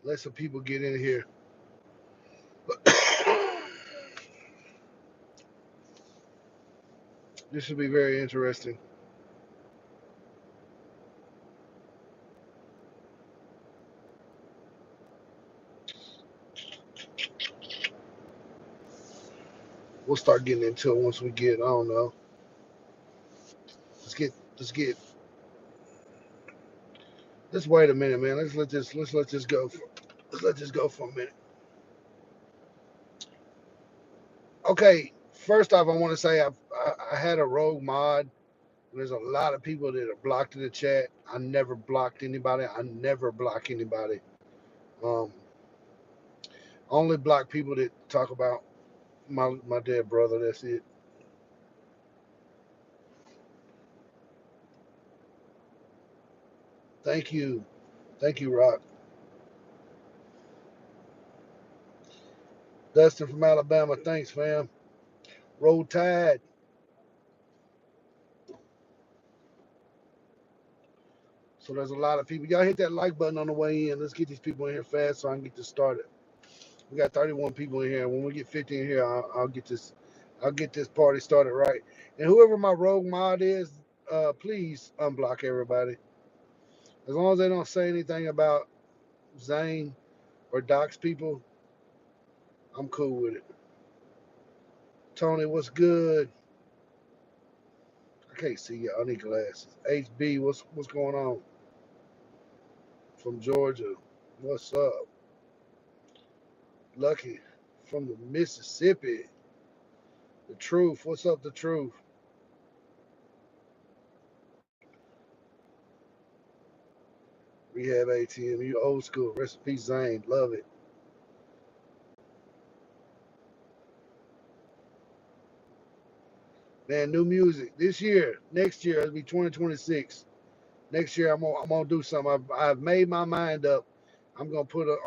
Let some people get in here. This should be very interesting. We'll start getting into it once we get. I don't know. Let's get. Let's wait a minute, man. Let's let this go. Let's let this go for a minute. Okay. First off, I want to say I had a rogue mod. There's a lot of people that are blocked in the chat. I never blocked anybody. I never block anybody. Um, only block people that talk about my dead brother. That's it. Thank you. Thank you, Rock. Dustin from Alabama. Thanks, fam. Roll Tide. So there's a lot of people. Y'all hit that like button on the way in. Let's get these people in here fast so I can get this started. We got 31 people in here. When we get 50 in here, I'll get this. I'll get this party started right. And whoever my rogue mod is, please unblock everybody. As long as they don't say anything about Zane or dox people, I'm cool with it. Tony, what's good? I can't see y'all. I need glasses. HB, what's going on? From Georgia, what's up? Lucky from the Mississippi. The truth, what's up? The truth. Rehab ATM, you old school. Recipe Zane, love it. Man, new music this year. Next year, it'll be 2026. Next year, I'm gonna do something. I've made my mind up. I'm gonna put an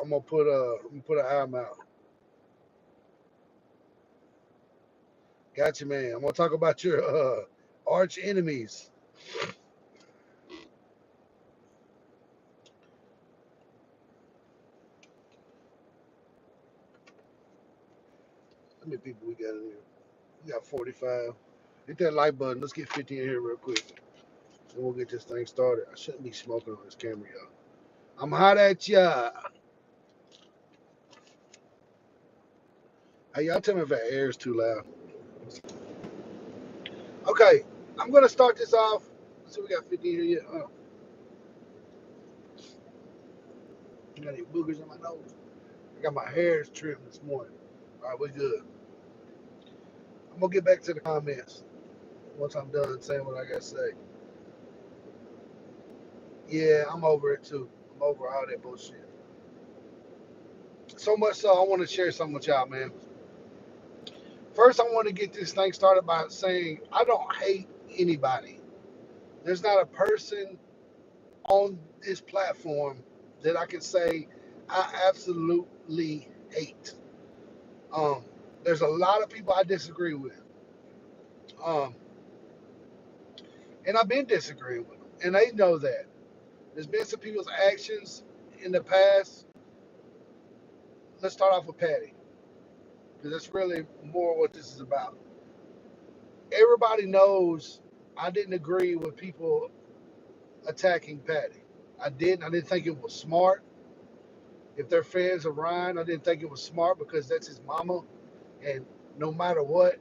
album out. Gotcha, man. I'm gonna talk about your arch enemies. How many people we got in here? We got 45. Hit that like button. Let's get 50 in here real quick. And we'll get this thing started. I shouldn't be smoking on this camera, y'all. I'm hot at ya. Hey, y'all tell me if that air is too loud. Okay, I'm gonna start this off. Let's see, we got 50 here yet. Oh, I got any boogers in my nose. I got my hairs trimmed this morning. All right, we good. I'm gonna get back to the comments once I'm done saying what I gotta say. Yeah, I'm over it too. I'm over all that bullshit. So much so, I want to share something with y'all, man. First, I want to get this thing started by saying I don't hate anybody. There's not a person on this platform that I can say I absolutely hate. Um, there's a lot of people I disagree with, um, and I've been disagreeing with them, and they know that. There's been some people's actions in the past. Let's start off with Patty, because that's really more what this is about. Everybody knows I didn't agree with people attacking Patty. I didn't. I didn't think it was smart. If they're fans of Ryan, I didn't think it was smart because that's his mama, and no matter what,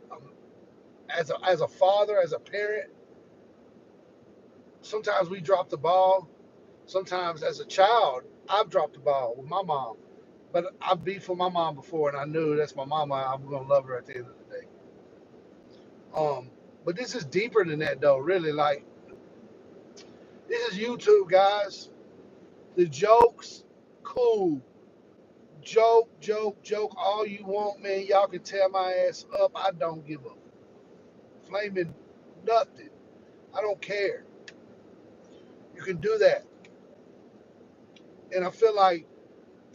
as a father, as a parent, sometimes we drop the ball. Sometimes as a child, I've dropped the ball with my mom. But I've beat for my mom before, and I knew that's my mama. I'm gonna love her at the end of the day. Um, but this is deeper than that, though. Really, like this is YouTube, guys. The jokes, cool. Joke, joke, joke. All you want, man. Y'all can tear my ass up. I don't give a flaming nothing. I don't care. You can do that, and I feel like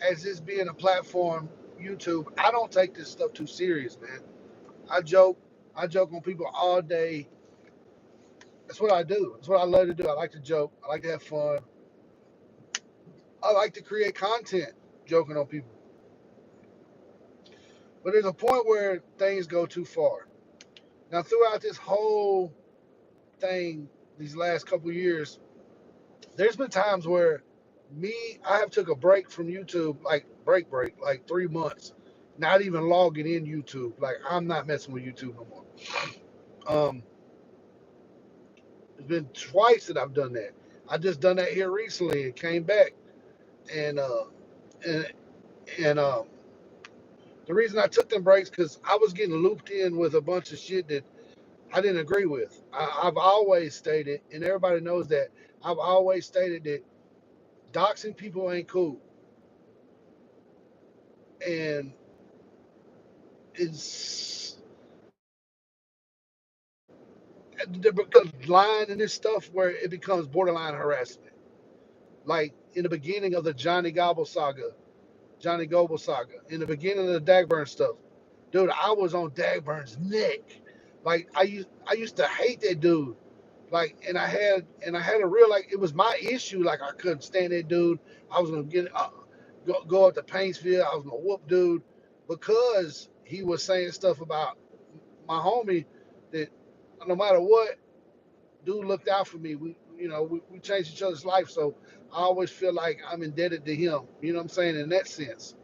as this being a platform, YouTube, I don't take this stuff too serious, man. I joke. I joke on people all day. That's what I do. That's what I love to do. I like to joke. I like to have fun. I like to create content. joking on people. But there's a point where things go too far. Now, throughout this whole thing, these last couple years, there's been times where I have took a break from YouTube, like break, like 3 months, not even logging in YouTube. Like I'm not messing with YouTube no more. Um, it's been twice that I've done that. I just done that here recently and came back, and and and the reason I took them breaks because I was getting looped in with a bunch of shit that I didn't agree with. I've always stated, and everybody knows that I've always stated that doxing people ain't cool, and it's because line and this stuff where it becomes borderline harassment. Like in the beginning of the Johnny Goble saga, in the beginning of the dagburn stuff, dude, I was on dagburn's neck. Like I used to hate that dude. Like, and I had a real, like, it was my issue. Like I couldn't stand that dude. I was gonna go up to Paintsville. I was gonna whoop dude because he was saying stuff about my homie that no matter what, dude looked out for me. We changed each other's life, so I always feel like I'm indebted to him. You know what I'm saying? In that sense,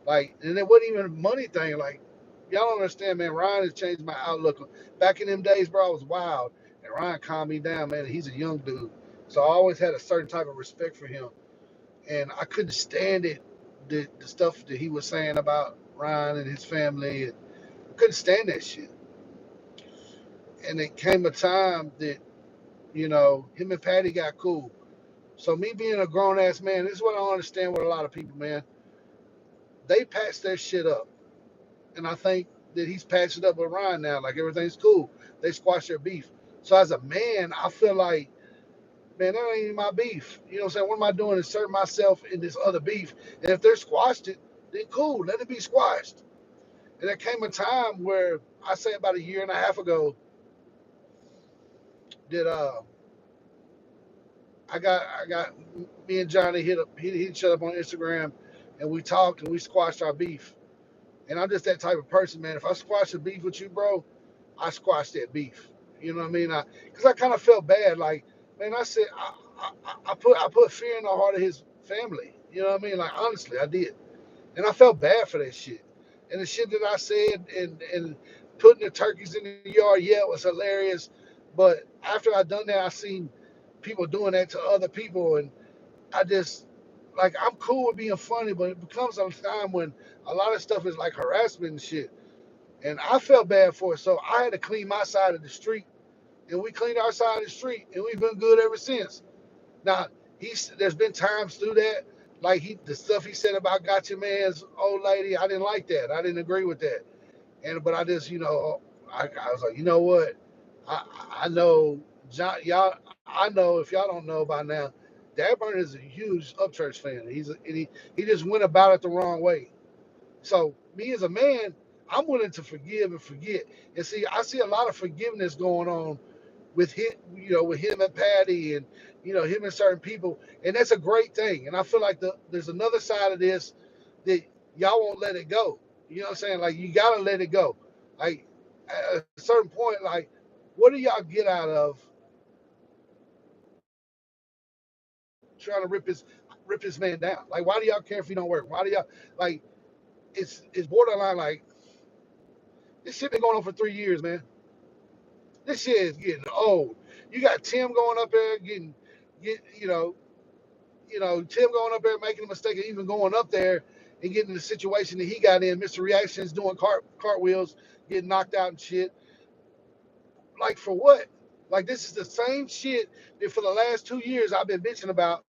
like, and it wasn't even a money thing. Like, y'all don't understand, man. Ryan has changed my outlook. Back in them days, bro, I was wild, and Ryan calmed me down, man. He's a young dude, so I always had a certain type of respect for him, and I couldn't stand it. The stuff that he was saying about Ryan and his family, and I couldn't stand that shit. And it came a time that him and Patty got cool. So me being a grown ass man, this is what I don't understand with a lot of people, man. They patched their shit up. And I think that he's patched it up with Ryan now. Like everything's cool. They squash their beef. So as a man, I feel like, man, that ain't my beef. You know what I'm saying? What am I doing? Inserting myself in this other beef. And if they're squashed it, then cool. Let it be squashed. And there came a time where I say about a year and a half ago that I got me and Johnny hit each other up on Instagram, and we talked and we squashed our beef. And I'm just that type of person, man. If I squash a beef with you, bro, I squash that beef. You know what I mean? Because I kind of felt bad. Like, man, I said I put fear in the heart of his family. You know what I mean? Like, honestly, I did, and I felt bad for that shit. And the shit that I said and putting the turkeys in the yard, yeah, it was hilarious. But after I done that, I seen people doing that to other people, and I just, like, I'm cool with being funny, but it becomes a time when a lot of stuff is like harassment and shit. And I felt bad for it, so I had to clean my side of the street, and we cleaned our side of the street, and we've been good ever since. Now, there's been times through that, like the stuff he said about got your man's old lady, I didn't like that. I didn't agree with that. But I just, I was like, you know what? I know John, y'all. I know if y'all don't know by now, Dad Burner is a huge Upchurch fan. He just went about it the wrong way. So me as a man, I'm willing to forgive and forget. And see, I see a lot of forgiveness going on with him, with him and Patty, and him and certain people, and that's a great thing. And I feel like there's another side of this that y'all won't let it go. You know what I'm saying? Like, you gotta let it go. Like, at a certain point, like, what do y'all get out of trying to rip his man down? Like, why do y'all care if he don't work? Why do y'all, like, it's borderline, like, this shit been going on for 3 years, man. This shit is getting old. You got Tim going up there Tim going up there making a mistake of even going up there and getting in the situation that he got in. Mr. Reactions doing cartwheels, getting knocked out and shit. Like, for what? Like, this is the same shit that for the last 2 years I've been bitching about.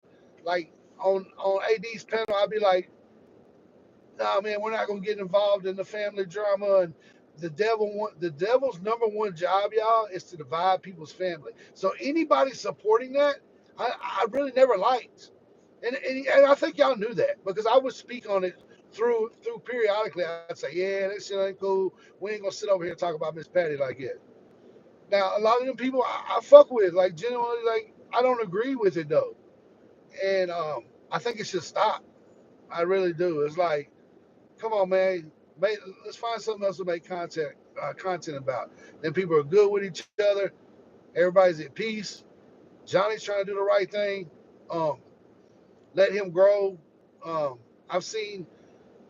Like, on AD's panel, I'd be like, nah, man, we're not gonna get involved in the family drama. And the devil's number one job, y'all, is to divide people's family. So anybody supporting that, I really never liked. And I think y'all knew that because I would speak on it through periodically. I'd say, yeah, that shit ain't cool. We ain't gonna sit over here and talk about Miss Patty like that. Now, a lot of them people I fuck with, like, genuinely, like, I don't agree with it though, and I think it should stop. I really do. It's like, come on, man. Let's find something else to make content about. Then people are good with each other. Everybody's at peace. Johnny's trying to do the right thing. Um, let him grow. Um, I've seen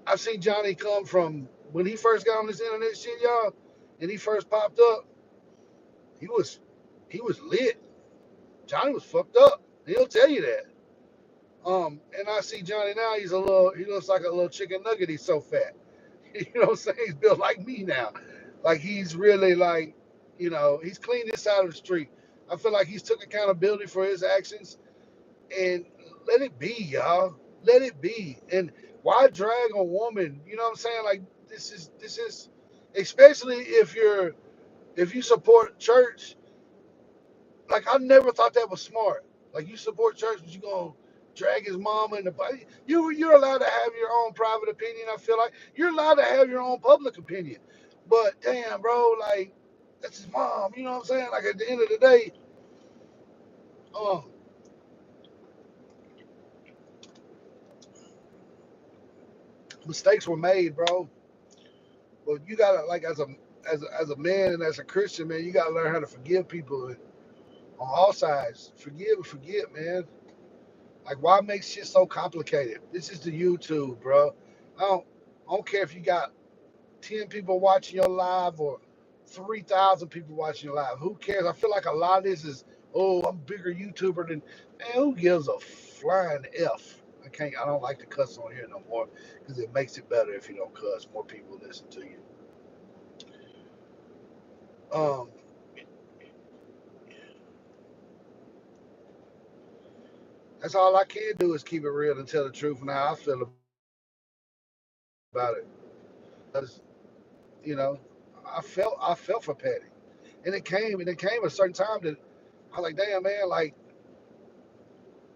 I've seen Johnny come from when he first got on this internet shit, y'all, and he first popped up. He was he was lit. Johnny was fucked up. He'll tell you that. And I see Johnny now. He looks like a little chicken nugget. He's so fat. You know what I'm saying? He's built like me now. Like he's really like, he's cleaned this side of the street. I feel like he's took accountability for his actions and let it be, y'all. Let it be. And why drag a woman? You know what I'm saying? Like this is especially if you support church. Like I never thought that was smart. Like you support church, but you gonna drag his mama in the body. You're allowed to have your own private opinion. I feel like you're allowed to have your own public opinion. But damn, bro, like that's his mom. You know what I'm saying? Like at the end of the day, um, mistakes were made, bro. But you gotta like as a man and as a Christian, man, you gotta learn how to forgive people on all sides. Forgive and forget, man. Like, why make shit so complicated? This is the YouTube, bro. I don't, I don't care if you got 10 people watching your live or 3,000 people watching your live. Who cares? I feel like a lot of this is, oh, I'm a bigger YouTuber than, man, who gives a flying F? I don't like to cuss on here no more because it makes it better if you don't cuss. More people listen to you. Um, that's all I can do is keep it real and tell the truth and how I feel about it. Because, you know, I felt for Patty. And it came a certain time that I was like, damn man, like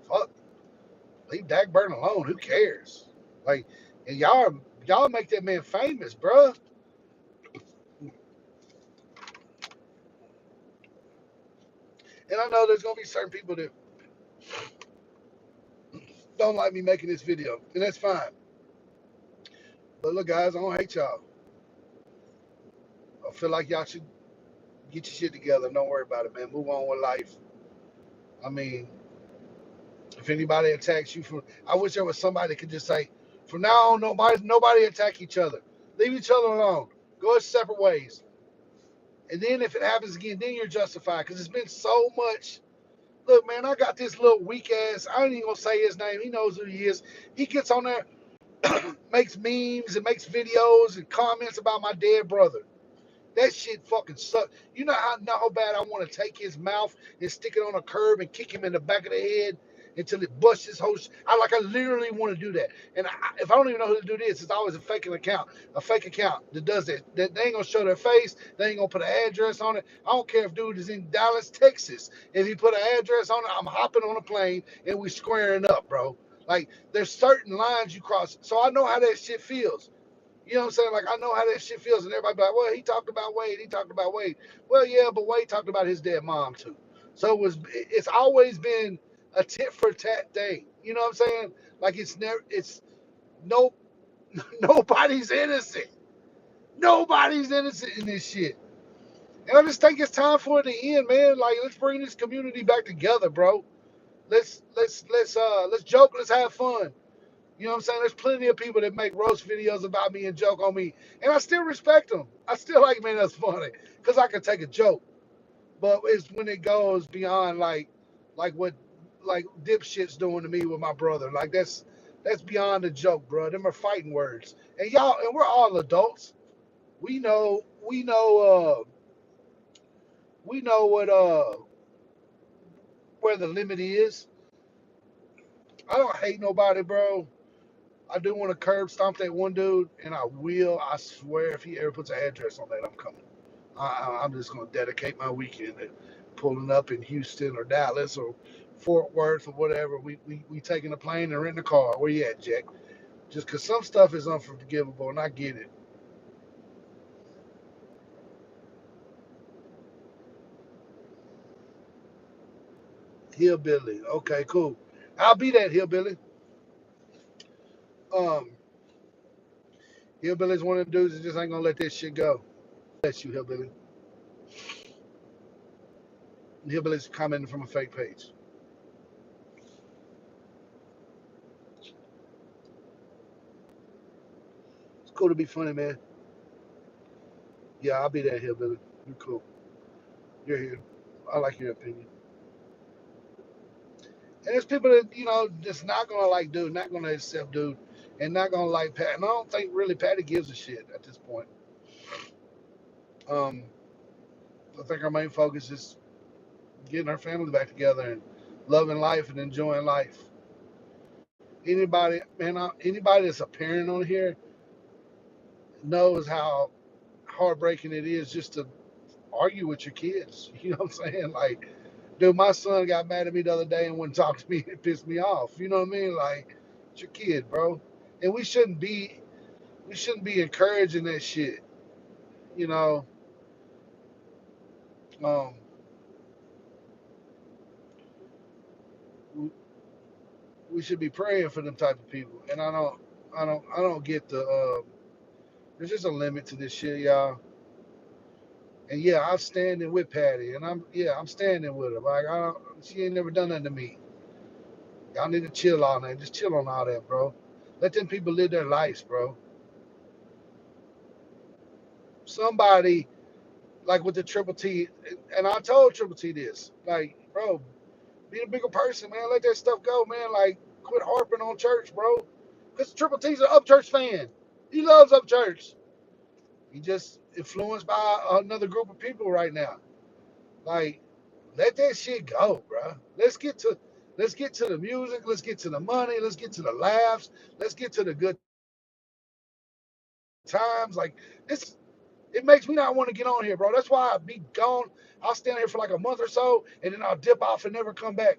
fuck, leave dagburn alone. Who cares? Like, and y'all make that man famous, bruh. And I know there's gonna be certain people that don't like me making this video, and that's fine. But look, guys, I don't hate y'all. I feel like y'all should get your shit together. Don't worry about it, man. Move on with life. I mean, if anybody attacks you I wish there was somebody that could just say, from now on, nobody attack each other. Leave each other alone. Go separate ways. And then if it happens again, then you're justified because it's been so much. Look, man, I got this little weak ass. I ain't even gonna say his name. He knows who he is. He gets on there, makes memes and makes videos and comments about my dead brother. That shit fucking sucks. You know how bad I want to take his mouth and stick it on a curb and kick him in the back of the head until it busts his whole. I literally want to do that. And if I don't even know who to do this, it's always a fake account that does that. They ain't gonna show their face. They ain't gonna put an address on it. I don't care if dude is in Dallas, Texas. If he put an address on it, I'm hopping on a plane and we squaring up, bro. Like there's certain lines you cross, so I know how that shit feels. You know what I'm saying? Like I know how that shit feels, and everybody be like, "Well, he talked about Wade. He talked about Wade." Well, yeah, but Wade talked about his dead mom too. So it's always been a tit for tat thing. You know what I'm saying? Like it's no nobody's innocent. Nobody's innocent in this shit. And I just think it's time for it to end, man. Like let's bring this community back together, bro. Let's joke. Let's have fun. You know what I'm saying? There's plenty of people that make roast videos about me and joke on me, and I still respect them. I still like, man, that's funny because I can take a joke. But it's when it goes beyond like what like dipshits doing to me with my brother. Like that's beyond a joke, bro. Them are fighting words, and we're all adults. We know we know what where the limit is. I don't hate nobody, bro. I do want to curb stomp that one dude, and I will. I swear, if he ever puts an address on that, I'm coming. I'm just going to dedicate my weekend to pulling up in Houston or Dallas or Fort Worth or whatever. We taking a plane and renting a car. Where you at, Jack? Just because some stuff is unforgivable, and I get it. Hillbilly. Okay, cool. I'll be that hillbilly. Um, Hillbilly's one of them dudes that just ain't gonna let this shit go. Bless you, Hillbilly. Hillbilly's commenting from a fake page. It's cool to be funny, man. Yeah, I'll be there, Hillbilly. You're cool. You're here. I like your opinion. And there's people that, just not gonna like dude, not gonna accept dude, and not gonna like Pat. And I don't think really Patty gives a shit at this point. Um, I think our main focus is getting our family back together and loving life and enjoying life. Anybody, man, anybody that's a parent on here knows how heartbreaking it is just to argue with your kids. You know what I'm saying? Like, dude, my son got mad at me the other day and wouldn't talk to me. It pissed me off. You know what I mean? Like, it's your kid, bro. And we shouldn't be encouraging that shit. You know, um, we should be praying for them type of people. And I don't get there's just a limit to this shit, y'all. And yeah, I'm standing with Patty, and I'm standing with her. Like she ain't never done nothing to me. Y'all need to chill on that. Just chill on all that, bro. Let them people live their lives, bro. Somebody like with the Triple T, and I told Triple T this, like, bro, be a bigger person, man. Let that stuff go, man. Like, quit harping on church, bro. Because Triple T's an Upchurch fan. He loves Upchurch. He just influenced by another group of people right now. Like, let that shit go, bro. Let's get to the music. Let's get to the money. Let's get to the laughs. Let's get to the good times. Like, this, it makes me not want to get on here, bro. That's why I'll be gone. I'll stand here for like a month or so, and then I'll dip off and never come back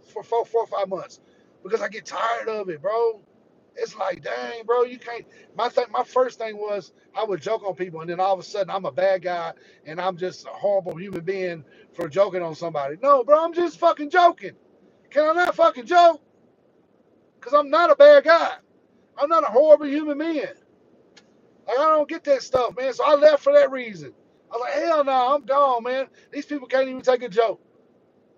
for 4 or 5 months because I get tired of it, bro. It's like, dang, bro, you can't. My first thing was I would joke on people, and then all of a sudden I'm a bad guy, and I'm just a horrible human being for joking on somebody. No, bro, I'm just fucking joking. Can I not fucking joke? Because I'm not a bad guy. I'm not a horrible human being. Like, I don't get that stuff, man. So I left for that reason. I was like, hell no, I'm gone, man. These people can't even take a joke.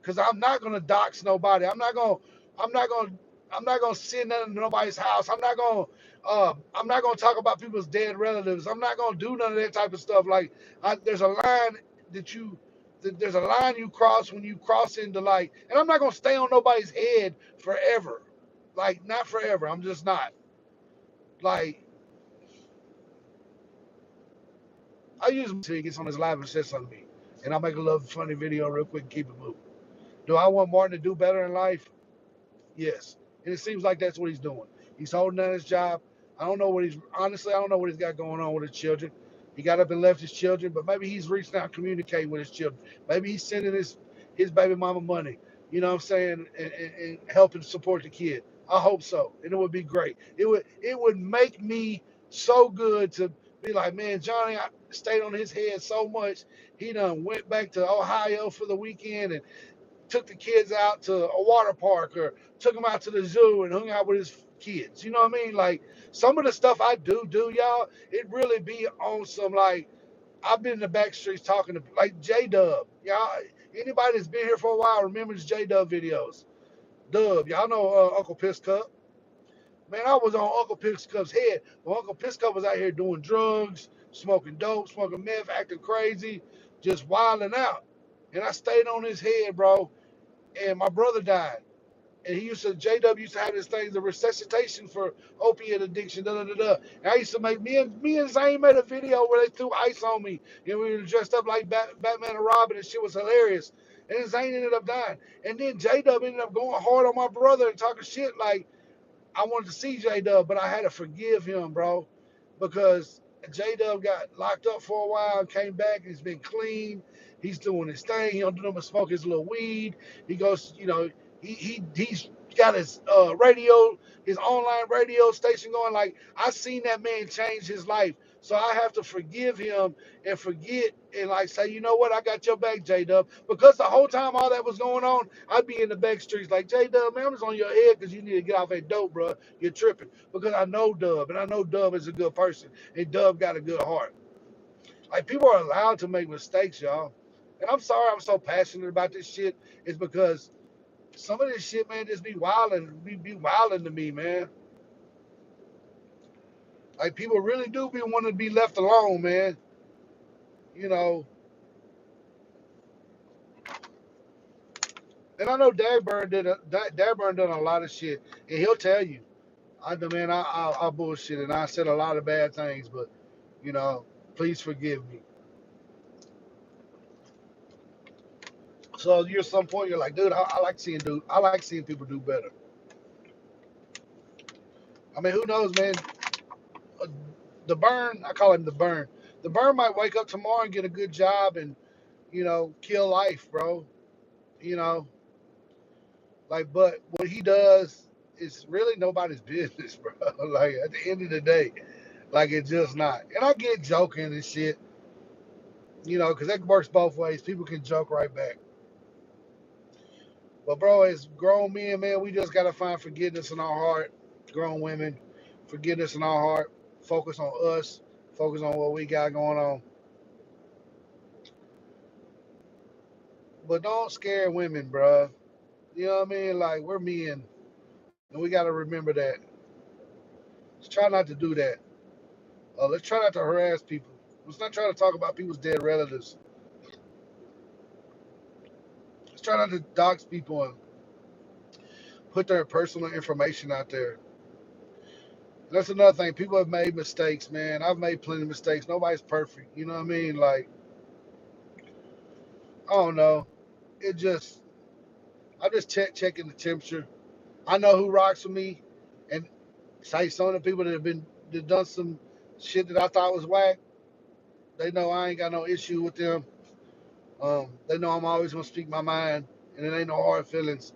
Because I'm not gonna dox nobody. I'm not gonna I'm not gonna send nothing to nobody's house. I'm not gonna talk about people's dead relatives. I'm not gonna do none of that type of stuff. Like, there's a line that there's a line you cross when you cross into, like, and I'm not gonna stay on nobody's head forever. Like, not forever. I'm just not. Like, I use him till he gets on his live and says something to me. And I'll make a little funny video real quick and keep it moving. Do I want Martin to do better in life? Yes. And it seems like that's what he's doing. He's holding down his job. I don't know what he's got going on with his children. He got up and left his children, but maybe he's reaching out, communicating with his children. Maybe he's sending his baby mama money, you know what I'm saying, and helping support the kid. I hope so. And it would be great. It would make me so good to be like, man, Johnny, I stayed on his head so much. He done went back to Ohio for the weekend and took the kids out to a water park or took them out to the zoo and hung out with his kids. You know what I mean? Like, some of the stuff I do, y'all, it really be on some, like, I've been in the back streets talking to, like, J Dub. Y'all, anybody that's been here for a while remembers J Dub videos. Dub, y'all know Uncle Piss Cup. Man, I was on Uncle Piss Cup's head. Well, Uncle Piss Cup was out here doing drugs, smoking dope, smoking meth, acting crazy, just wilding out. And I stayed on his head, bro. And my brother died. And JW used to have this thing, the resuscitation for opiate addiction, da da da da. And I used to make, me and Zane made a video where they threw ice on me. And we were dressed up like Batman and Robin, and shit was hilarious. And then Zane ended up dying. And then JW ended up going hard on my brother and talking shit. Like, I wanted to see J Dub, but I had to forgive him, bro, because J Dub got locked up for a while, came back, he's been clean, he's doing his thing, he don't do nothing but smoke his little weed. He goes, he's got his radio, his online radio station going. Like, I seen that man change his life So I have to forgive him and forget and like say, you know what, I got your back, J Dub. Because the whole time all that was going on, I'd be in the back streets like, J Dub, man, I'm just on your head because you need to get off that dope, bro. You're tripping. Because I know Dub, and I know Dub is a good person, and Dub got a good heart. Like, people are allowed to make mistakes, y'all. And I'm sorry I'm so passionate about this shit. It's because some of this shit, man, just be wilding, be wilding to me, man. Like, people really do be wanting to be left alone, man. You know, and I know Dagburn done a lot of shit, and he'll tell you, I bullshit and I said a lot of bad things, but you know, please forgive me. So you're some point you're like, dude, I like seeing people do better. I mean, who knows, man? Uh, The burn, I call him the burn. The burn might wake up tomorrow and get a good job and kill life, bro. You know, like, but what he does is really nobody's business, bro. Like, at the end of the day, like, it's just not. And I get joking and shit, because that works both ways. People can joke right back. But, bro, as grown men, man, we just got to find forgiveness in our heart. Grown women, forgiveness in our heart. Focus on us. Focus on what we got going on. But don't scare women, bro. You know what I mean? Like, we're men, and we got to remember that. Let's try not to do that. Let's try not to harass people. Let's not try to talk about people's dead relatives. Let's try not to dox people and put their personal information out there. That's another thing. People have made mistakes, man. I've made plenty of mistakes. Nobody's perfect. You know what I mean? Like, I don't know. It just, I'm just checking the temperature. I know who rocks with me, and say some of the people that done some shit that I thought was whack. They know I ain't got no issue with them. They know I'm always gonna speak my mind, and it ain't no hard feelings.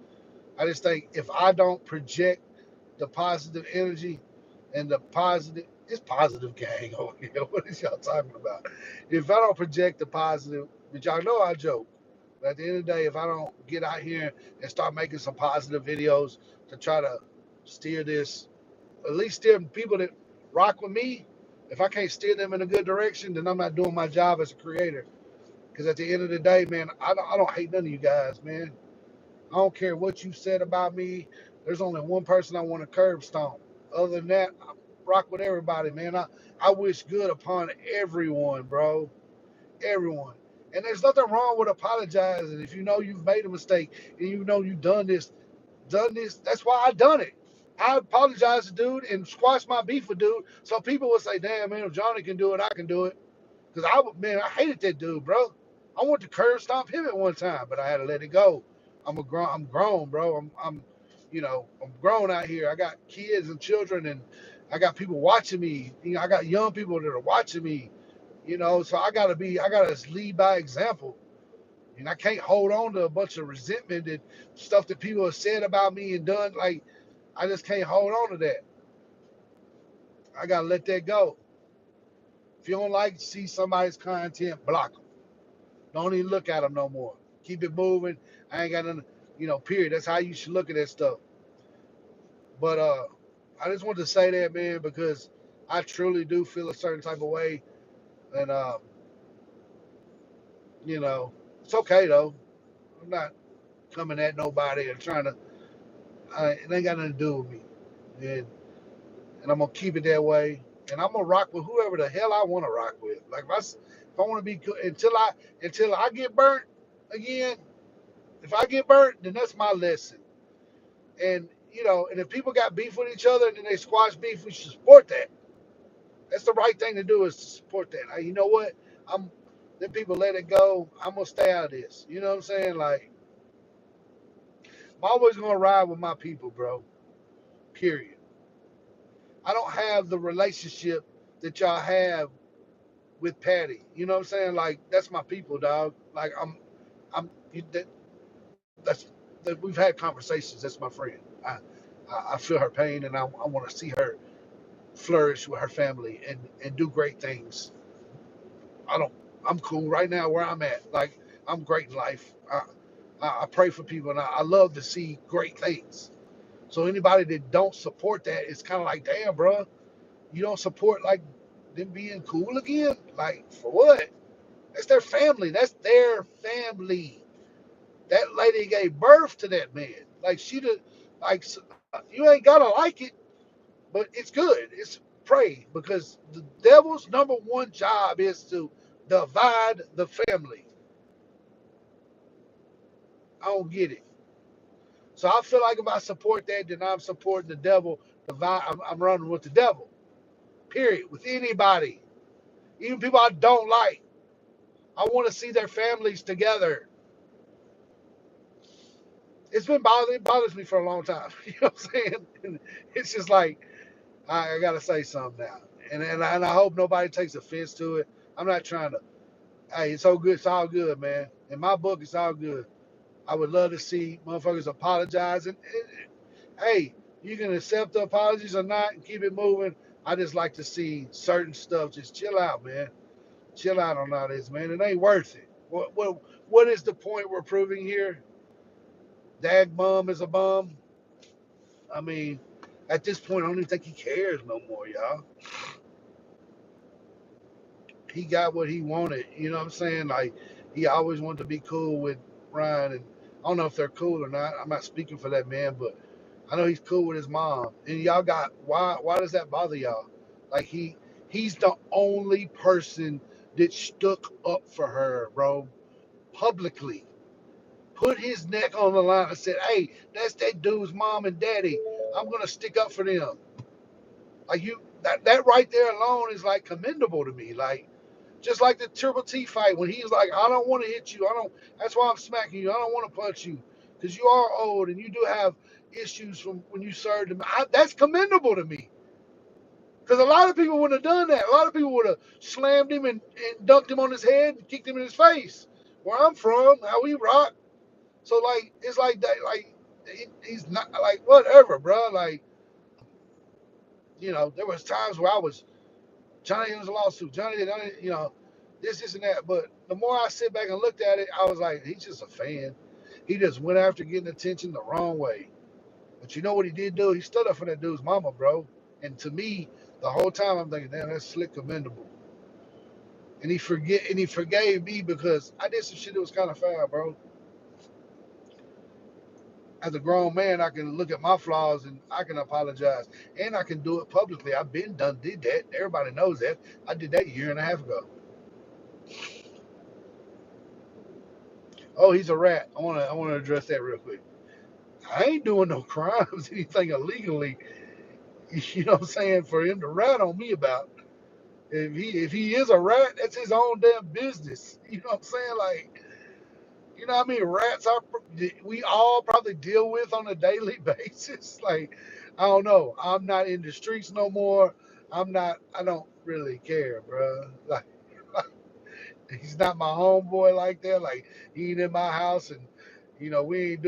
I just think if I don't project the positive energy and the positive, it's positive gang over here. What is y'all talking about? If I don't project the positive, but y'all know I joke. But at the end of the day, if I don't get out here and start making some positive videos to try to steer this, at least steer people that rock with me, if I can't steer them in a good direction, then I'm not doing my job as a creator. Because at the end of the day, man, I don't hate none of you guys, man. I don't care what you said about me. There's only one person I want to curb stomp. Other than that, I rock with everybody, man. I wish good upon everyone, bro. Everyone. And there's nothing wrong with apologizing. If you know you've made a mistake and you know you've done this, that's why I done it. I apologized to dude and squashed my beef with dude. So people would say, damn, man, if Johnny can do it, I can do it. Because I hated that dude, bro. I wanted to curb stomp him at one time, but I had to let it go. I'm grown, bro. I'm grown out here. I got kids and children, and I got people watching me. I got young people that are watching me. So I gotta lead by example. And I can't hold on to a bunch of resentment and stuff that people have said about me and done. Like, I just can't hold on to that. I gotta let that go. If you don't like to see somebody's content, block them. Don't even look at them no more. Keep it moving. I ain't got nothing, period. That's how you should look at that stuff. But I just wanted to say that, man, because I truly do feel a certain type of way. And, it's okay, though. I'm not coming at nobody and trying to, it ain't got nothing to do with me. And, and I'm going to keep it that way. And I'm going to rock with whoever the hell I want to rock with. Like, if I want to be, until I get burnt again, if I get burnt, then that's my lesson. And if people got beef with each other and then they squash beef, we should support that. That's the right thing to do, is to support that. You know what? I'm Then people let it go. I'm gonna stay out of this. You know what I'm saying? Like, I'm always gonna ride with my people, bro. Period. I don't have the relationship that y'all have with Patty. You know what I'm saying? Like, that's my people, dog. Like, I'm that, that's that we've had conversations. That's my friend. I feel her pain, and I want to see her. flourish with her family and do great things. I don't. I'm cool right now where I'm at. Like I'm great in life. I pray for people and I love to see great things. So anybody that don't support that, it's kind of like, damn, bro, you don't support like them being cool again. Like for what? That's their family. That's their family. That lady gave birth to that man. Like she did. Like you ain't gotta like it, but it's good. It's pray because the devil's number one job is to divide the family. I don't get it. So I feel like if I support that, then I'm supporting the devil. Divide. I'm running with the devil. Period. With anybody, even people I don't like. I want to see their families together. It's been bothering. It bothers me for a long time. You know what I'm saying? And it's just like I gotta say something now, and I hope nobody takes offense to it. I'm not trying to. Hey, it's all good. It's all good, man. In my book, it's all good. I would love to see motherfuckers apologize. And hey, you can accept the apologies or not and keep it moving. I just like to see certain stuff. Just chill out, man. Chill out on all this, man. It ain't worth it. What is the point we're proving here? Dag bum is a bum. I mean, at this point, I don't even think he cares no more, y'all. He got what he wanted. You know what I'm saying? Like he always wanted to be cool with Ryan, and I don't know if they're cool or not. I'm not speaking for that man, but I know he's cool with his mom. And y'all got why does that bother y'all? Like he's the only person that stuck up for her, bro, publicly. Put his neck on the line and said, "Hey, that's that dude's mom and daddy. I'm gonna stick up for them." Like that right there alone is like commendable to me. Like just like the Triple T fight when he was like, "I don't want to hit you. I don't. That's why I'm smacking you. I don't want to punch you because you are old and you do have issues from when you served him." That's commendable to me because a lot of people wouldn't have done that. A lot of people would have slammed him and dunked him on his head and kicked him in his face. Where I'm from, how we rock. So like it's like that. Like he's not like whatever, bro. Like there was times where I was Johnny was a lawsuit. Johnny, this and that. But the more I sit back and looked at it, I was like, he's just a fan. He just went after getting attention the wrong way. But you know what he did do? He stood up for that dude's mama, bro. And to me, the whole time I'm thinking, damn, that's slick commendable. And he forgave me because I did some shit that was kind of foul, bro. As a grown man, I can look at my flaws and I can apologize. And I can do it publicly. I've did that. Everybody knows that. I did that a year and a half ago. Oh, he's a rat. I wanna address that real quick. I ain't doing no crimes, anything illegally. You know what I'm saying? For him to rat on me about. If he is a rat, that's his own damn business. You know what I'm saying? Like, you know how many rats we all probably deal with on a daily basis? Like, I don't know. I'm not in the streets no more. I don't really care, bro. Like, he's not my homeboy like that. Like, he ain't in my house and we ain't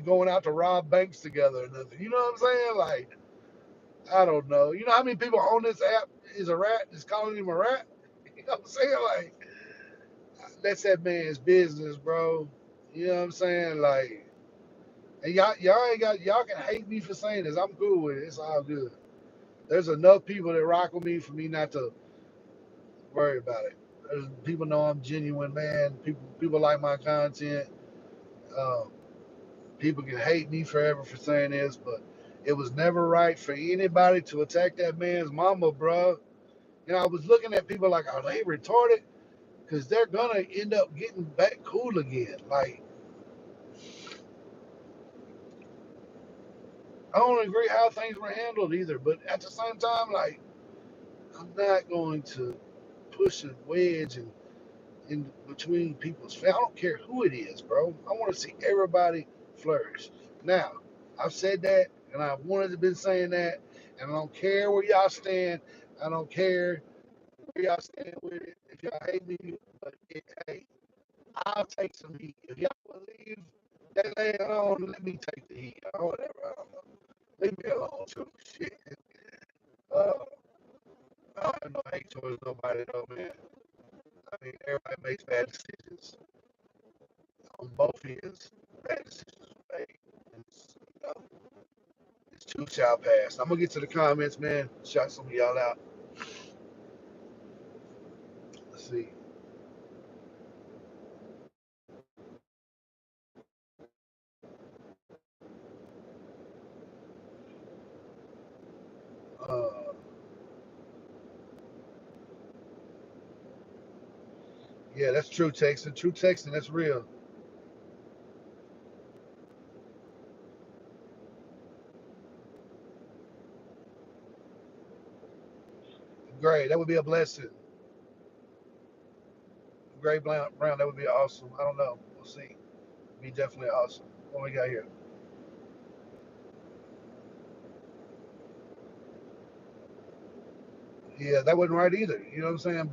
going out to rob banks together or nothing. You know what I'm saying? Like, I don't know. You know how many people on this app is a rat, is calling him a rat? You know what I'm saying? Like, that's that man's business, bro. You know what I'm saying? Like, and y'all can hate me for saying this. I'm cool with it. It's all good. There's enough people that rock with me for me not to worry about it. People know I'm genuine, man. People like my content. Um, People can hate me forever for saying this, but it was never right for anybody to attack that man's mama, bro. I was looking at people like, are they retarded? Because they're gonna end up getting back cool again. Like, I don't agree how things were handled either, but at the same time, like, I'm not going to push a wedge in between people's family. I don't care who it is, bro. I want to see everybody flourish. Now, I've said that, and I've wanted to been saying that, and I don't care where y'all stand. I don't care where y'all stand with it. If y'all hate me, but hey, I'll take some heat. If y'all believe that land on, let me take the heat. Or whatever. I don't know. Leave me alone too. Shit. Uh, I don't have no hate towards nobody though, man. I mean, everybody makes bad decisions on both ends. Bad decisions are made. It's, you know, it's too shall pass. I'm gonna get to the comments, man. Shout some of y'all out. Let's see. Uh, yeah, that's true texting. True texting. That's real. Great. That would be a blessing. Great Brown. That would be awesome. I don't know. We'll see. Be definitely awesome. What we got here? Yeah, that wasn't right either. You know what I'm saying?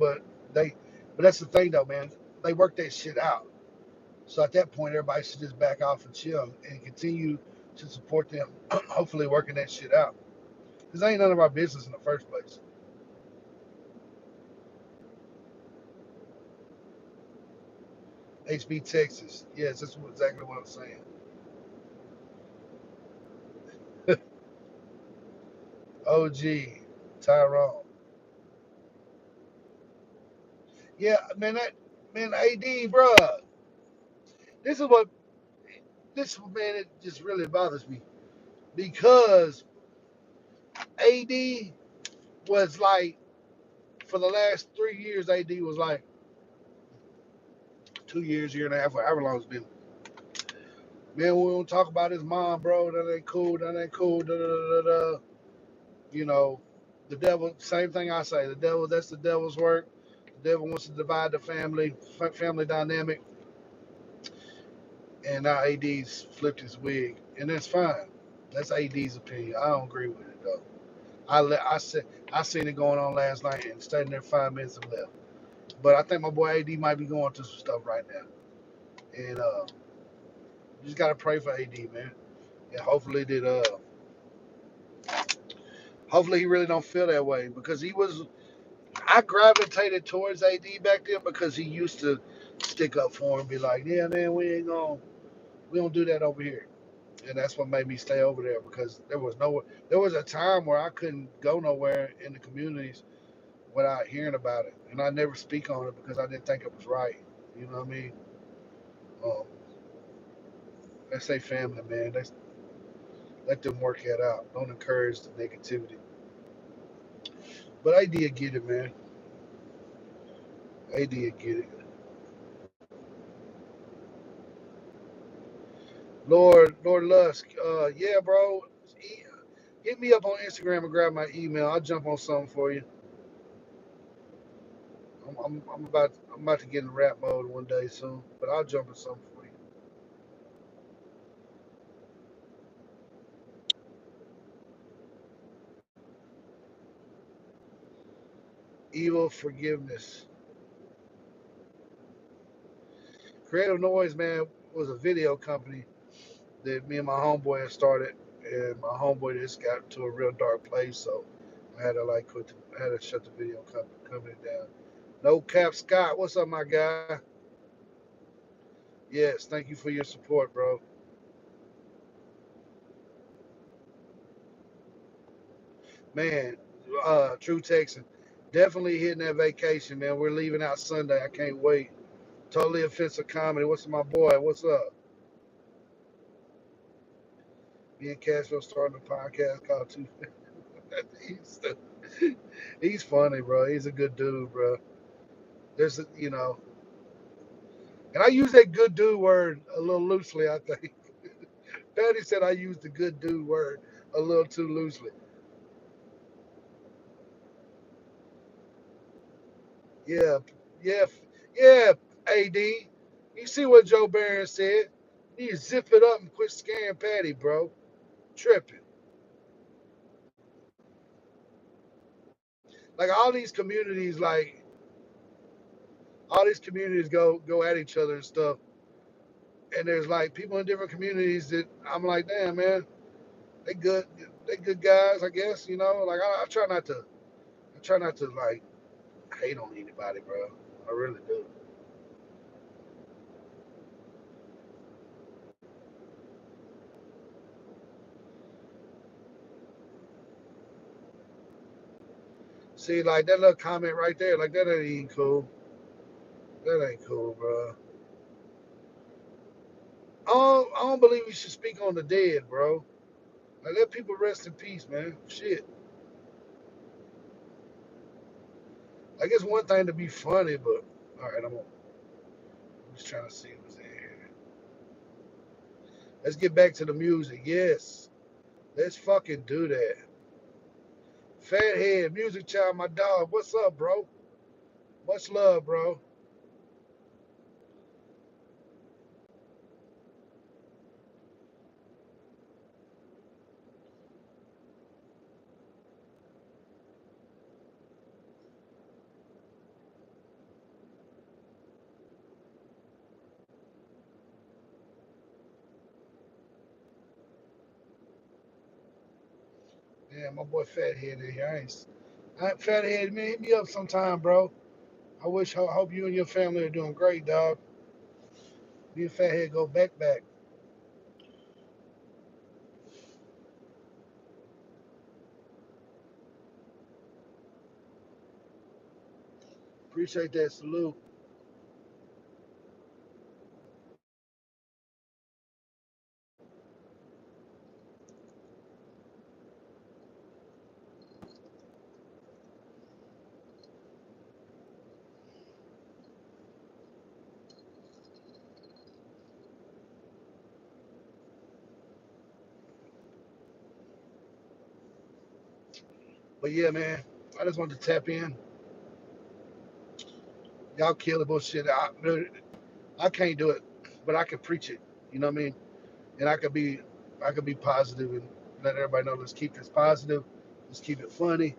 They, but that's the thing though, man. They worked that shit out. So at that point, everybody should just back off and chill and continue to support them. Hopefully, working that shit out. Because ain't none of our business in the first place. HB Texas. Yes, that's exactly what I'm saying. OG Tyrone. Yeah, man. AD, bruh. This is what man. It just really bothers me because AD was like for the last 3 years. AD was like 2 years, year and a half, however long it's been. Man, we don't talk about his mom, bro. That ain't cool. That ain't cool. Da, da, da, da, da. You know, the devil. Same thing I say. The devil. That's the devil's work. The devil wants to divide the family dynamic. And now AD's flipped his wig, and that's fine. That's AD's opinion. I don't agree with it though. I seen it going on last night and stayed in there 5 minutes and left. But I think my boy AD might be going through some stuff right now, and you just gotta pray for AD, man. And hopefully he really don't feel that way because he was. I gravitated towards AD back then because he used to stick up for him, be like, yeah, man, we don't do that over here. And that's what made me stay over there because there was a time where I couldn't go nowhere in the communities without hearing about it, and I never speak on it because I didn't think it was right. You know what I mean? Um, let's say family, man. Let them work that out. Don't encourage the negativity. But I did get it, man. I did get it. Lord Lusk, yeah, bro. Hit me up on Instagram and grab my email. I'll jump on something for you. I'm about to get in rap mode one day soon, but I'll jump on something for you. Evil forgiveness. Creative Noise, man, was a video company that me and my homeboy had started, and my homeboy just got to a real dark place, so I had to I had to shut the video company down. No Cap Scott, what's up, my guy? Yes, thank you for your support, bro. Man, True Texan, definitely hitting that vacation, man. We're leaving out Sunday. I can't wait. Totally offensive comedy. What's up, my boy? What's up? Me and Cashville starting a podcast called Two. he's, he's funny, bro. He's a good dude, bro. You know, and I use that good dude word a little loosely, I think. Patty said I used the good dude word a little too loosely. Yeah, yeah, yeah, AD. You see what Joe Barron said? You need to zip it up and quit scaring Patty, bro. Tripping. Like all these communities go at each other and stuff. And there's like people in different communities that I'm like, damn man, they good. they good guys, I guess. You know, like I try not to. I try not to like hate on anybody, bro. I really do. See, like that little comment right there, like that ain't cool. That ain't cool, bro. I don't believe you should speak on the dead, bro. Like let people rest in peace, man. Shit. Like it's one thing to be funny, but all right, I'm just trying to see what's in here. Let's get back to the music. Yes, let's fucking do that. Fathead, music child, my dog. What's up, bro? Much love, bro. Yeah, my boy Fathead in here. Fathead, man, hit me up sometime, bro. I hope you and your family are doing great, dog. Me and Fathead go back. Appreciate that salute. But yeah, man, I just wanted to tap in. Y'all kill the bullshit. I can't do it, but I can preach it. You know what I mean? And I could be positive and let everybody know. Let's keep this positive. Let's keep it funny.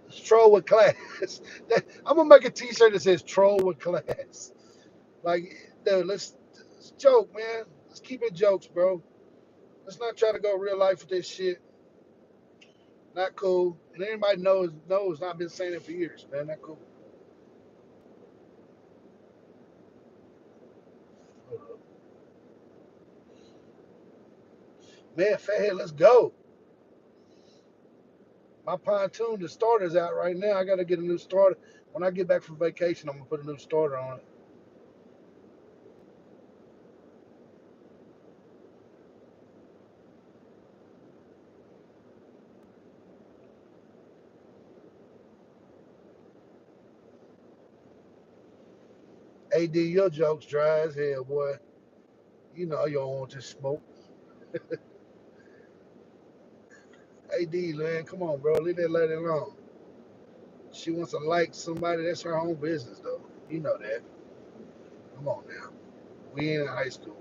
Let's troll with class. I'm gonna make a T-shirt that says "Troll with class." Like, dude, let's joke, man. Let's keep it jokes, bro. Let's not try to go real life with this shit. Not cool. And anybody knows. I've been saying it for years, man. Not cool. Man, Fathead, let's go. My pontoon, the starter's out right now. I got to get a new starter. When I get back from vacation, I'm gonna put a new starter on it. AD, your jokes dry as hell, boy. You know you don't want to smoke. AD, man, come on, bro. Leave that lady alone. She wants to like somebody. That's her own business, though. You know that. Come on now. We ain't in high school.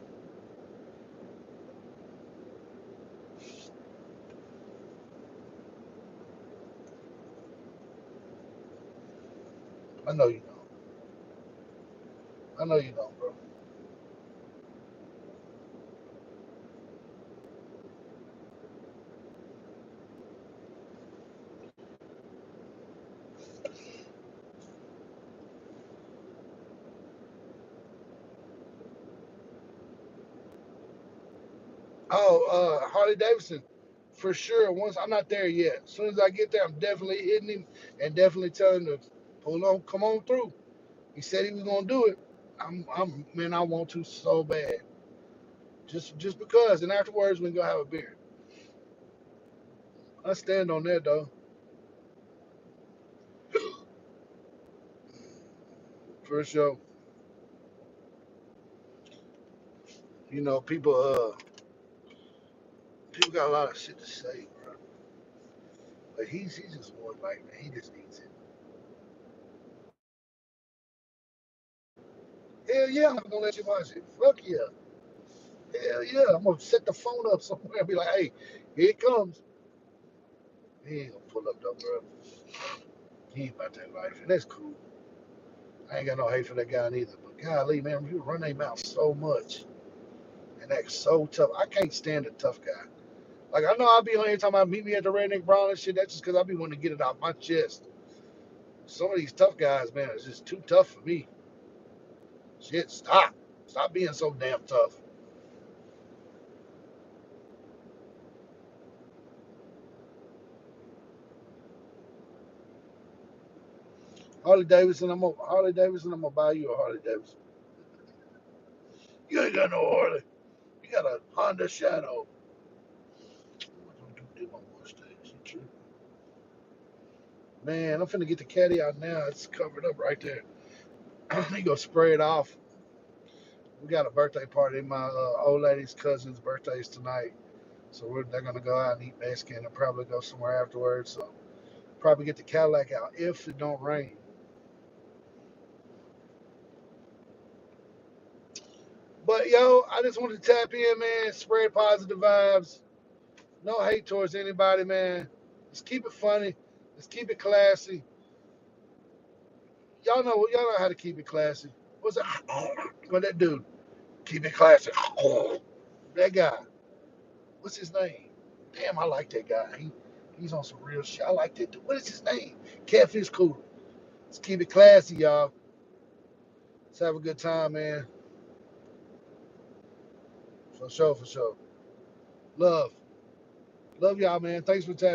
I know you don't. I know you don't, bro. Oh, Harley Davidson, for sure. Once I'm not there yet. As soon as I get there, I'm definitely hitting him and definitely telling him to pull on, come on through. He said he was gonna do it. Man. I want to so bad. Just because. And afterwards, we can go have a beer. I stand on that though, for sure. You know, people got a lot of shit to say, bro. But he's just one like man. He just needs it. Hell yeah, I'm not gonna let you watch it. Fuck yeah. Hell yeah, I'm gonna set the phone up somewhere and be like, hey, here it comes. He ain't gonna pull up though, bro. He ain't about that life, and that's cool. I ain't got no hate for that guy neither. But golly, man, people run their mouth so much and that's so tough. I can't stand a tough guy. Like I know I'll be on here talking about meet me at the Redneck Brown and shit. That's just because I be wanting to get it out my chest. Some of these tough guys, man, it's just too tough for me. Shit, stop. Stop being so damn tough. Harley Davidson, I'm gonna buy you a Harley Davidson. You ain't got no Harley. You got a Honda Shadow. Don't do my Mustang. Man, I'm finna get the caddy out now. It's covered up right there. He go spray it off. We got a birthday party. My old lady's cousin's birthday is tonight. So they're gonna go out and eat Mexican and probably go somewhere afterwards. So probably get the Cadillac out if it don't rain. But yo, I just wanted to tap in, man. Spread positive vibes. No hate towards anybody, man. Let's keep it funny. Let's keep it classy. Y'all know how to keep it classy. What's that? What that dude? Keep it classy. That guy. What's his name? Damn, I like that guy. He's on some real shit. I like that dude. What is his name? Catfish Cooler. Let's keep it classy, y'all. Let's have a good time, man. For sure, for sure. Love. Love y'all, man. Thanks for tapping.